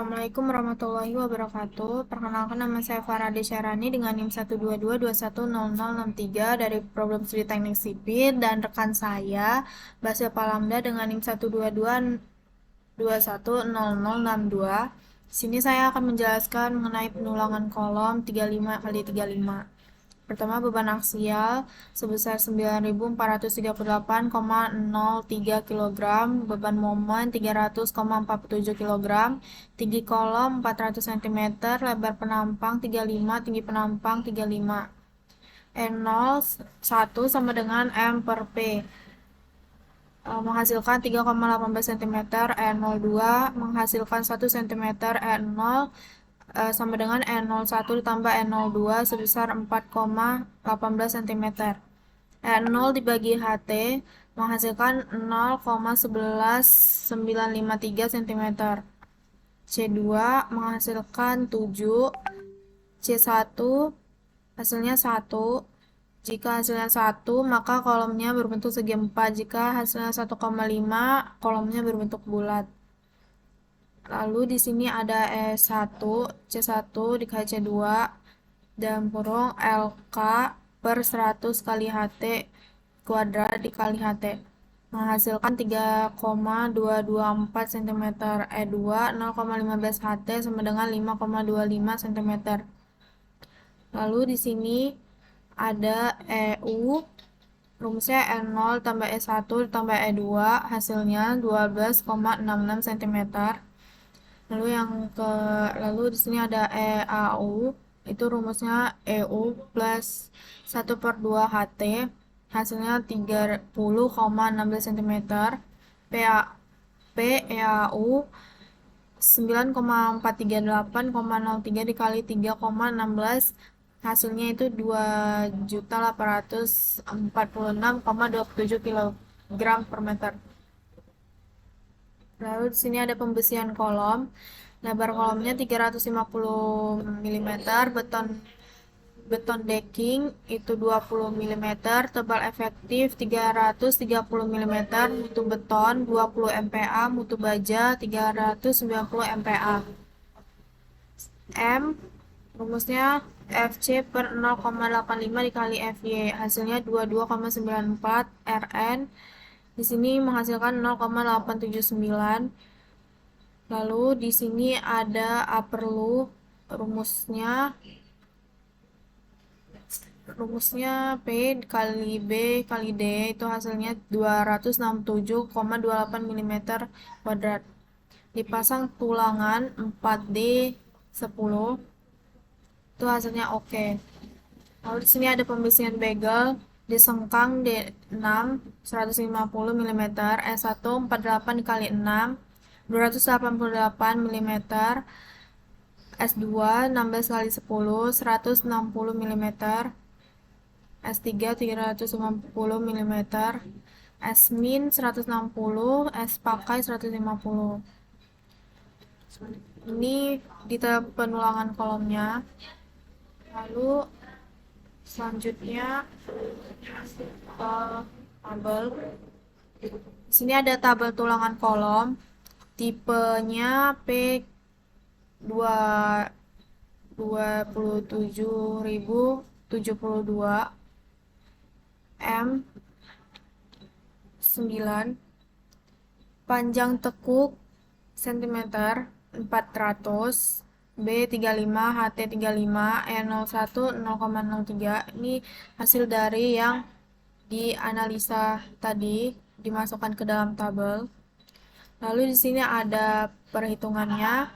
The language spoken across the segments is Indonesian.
Assalamualaikum warahmatullahi wabarakatuh. Perkenalkan, nama saya Farah Desyarani dengan NIM 122210063 dari Problem Studi Teknik Sipil, dan rekan saya Basya Palamda dengan NIM 122210062. Di sini saya akan menjelaskan mengenai penulangan kolom 35 kali 35. Pertama, beban aksial sebesar 9.438,03 kg, beban momen 300,47 kg, tinggi kolom 400 cm, lebar penampang 35, tinggi penampang 35. N0 1 sama dengan M per P, menghasilkan 3,18 cm, N02 menghasilkan 1 cm, N0 sama dengan N01 ditambah N02 sebesar 4,18 cm. N0 dibagi HT menghasilkan 0,11953 cm. C2 menghasilkan 7, C1 hasilnya 1. Jika hasilnya 1, maka kolomnya berbentuk segi 4. Jika hasilnya 1,5, kolomnya berbentuk bulat. Lalu di sini ada E1, C1 dikali C2 dalam kurung LK per 100 kali HT kuadrat dikali HT menghasilkan 3,224 cm. E2 0,15 HT sama dengan 5,25 cm. Lalu di sini ada EU, rumusnya N0 tambah E1 tambah E2, hasilnya 12,66 cm. Lalu di sini ada EAU, itu rumusnya EU plus 1/2 HT, hasilnya 30,16 cm. PEAU 9,438,03 dikali 3,16, hasilnya itu 2.846,27 kg per meter. Lalu di sini ada pembesian kolom. Lebar kolomnya 350 mm, beton decking itu 20 mm, tebal efektif 330 mm, mutu beton 20 MPa, mutu baja 390 MPa. M rumusnya FC per 0,85 dikali FY, hasilnya 22,94 Rn. Di sini menghasilkan 0,879. Lalu di sini ada upper loop, rumusnya P kali B kali D, itu hasilnya 267,28 mm kuadrat. Dipasang tulangan 4D 10, itu hasilnya oke. Lalu di sini ada pembesian bagel disengkang D6 150 mm, S1 48 kali 6 288 mm, S2 16 kali 10 160 mm, S3 350 mm, S-min 160, S pakai 150. Ini detail penulangan kolomnya. Lalu selanjutnya tabel. Di sini ada tabel tulangan kolom. Tipenya P27072 M 9, panjang tekuk cm 400, B 35, HT 35, E01 0,03. Ini hasil dari yang dianalisa tadi, dimasukkan ke dalam tabel. Lalu di sini ada perhitungannya.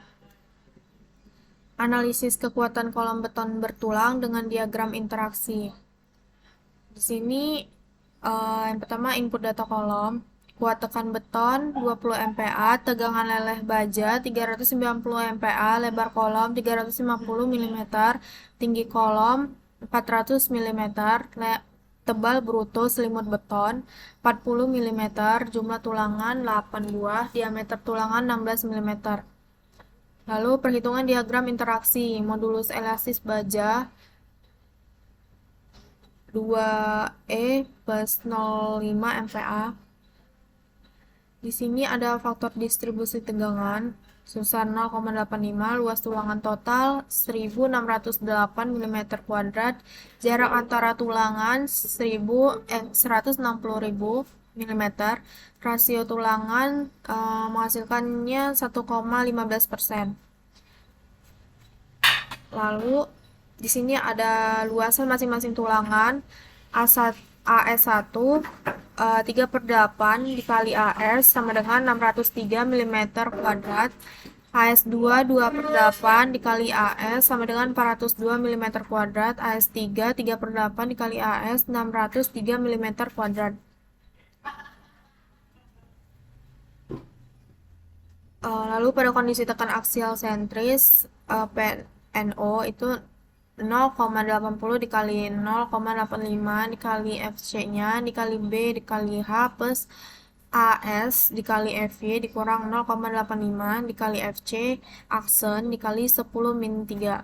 Analisis kekuatan kolom beton bertulang dengan diagram interaksi. Di sini yang pertama input data kolom. Kuat tekan beton 20 MPa, tegangan leleh baja 390 MPa, lebar kolom 350 mm, tinggi kolom 400 mm, tebal bruto selimut beton 40 mm, jumlah tulangan 8 buah, diameter tulangan 16 mm. Lalu perhitungan diagram interaksi, modulus elastis baja 2E plus 0,5 MPa. Di sini ada faktor distribusi tegangan. sebesar 0,85, luas tulangan total 1608 mm kuadrat, jarak antara tulangan 160.000 mm, rasio tulangan menghasilkannya 1,15%. Lalu di sini ada luasan masing-masing tulangan. AS1 3/8 dikali AS sama dengan 603 mm kuadrat. AS2 2/8 dikali AS sama dengan 402 mm kuadrat. AS3 3/8 dikali AS 603 mm kuadrat. Lalu pada kondisi tekan aksial sentris PNO itu 0,80 dikali 0,85 dikali FC-nya dikali B dikali H plus AS dikali FY dikurang 0,85 dikali FC aksen dikali 10 min 3.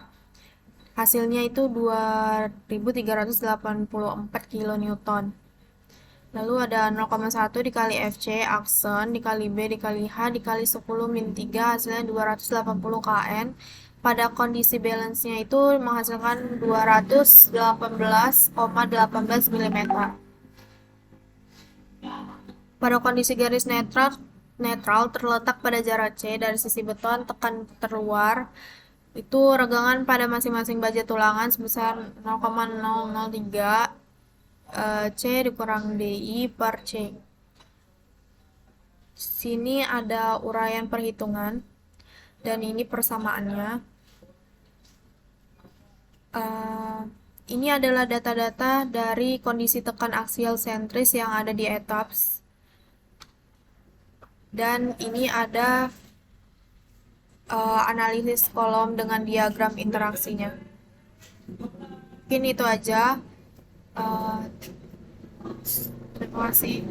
Hasilnya itu 2384 kN. Lalu ada 0,1 dikali FC aksen dikali B dikali H dikali 10 min 3 hasilnya 280 kN. Pada kondisi balance-nya itu menghasilkan 218,18 mm. Pada kondisi garis netral terletak pada jarak C dari sisi beton tekan terluar itu regangan pada masing-masing baja tulangan sebesar 0,003 C dikurang DI per C. Sini ada uraian perhitungan dan ini persamaannya. Ini adalah data-data dari kondisi tekan aksial sentris yang ada di ETABS. Dan ini ada analisis kolom dengan diagram interaksinya. Mungkin itu aja. Terima kasih.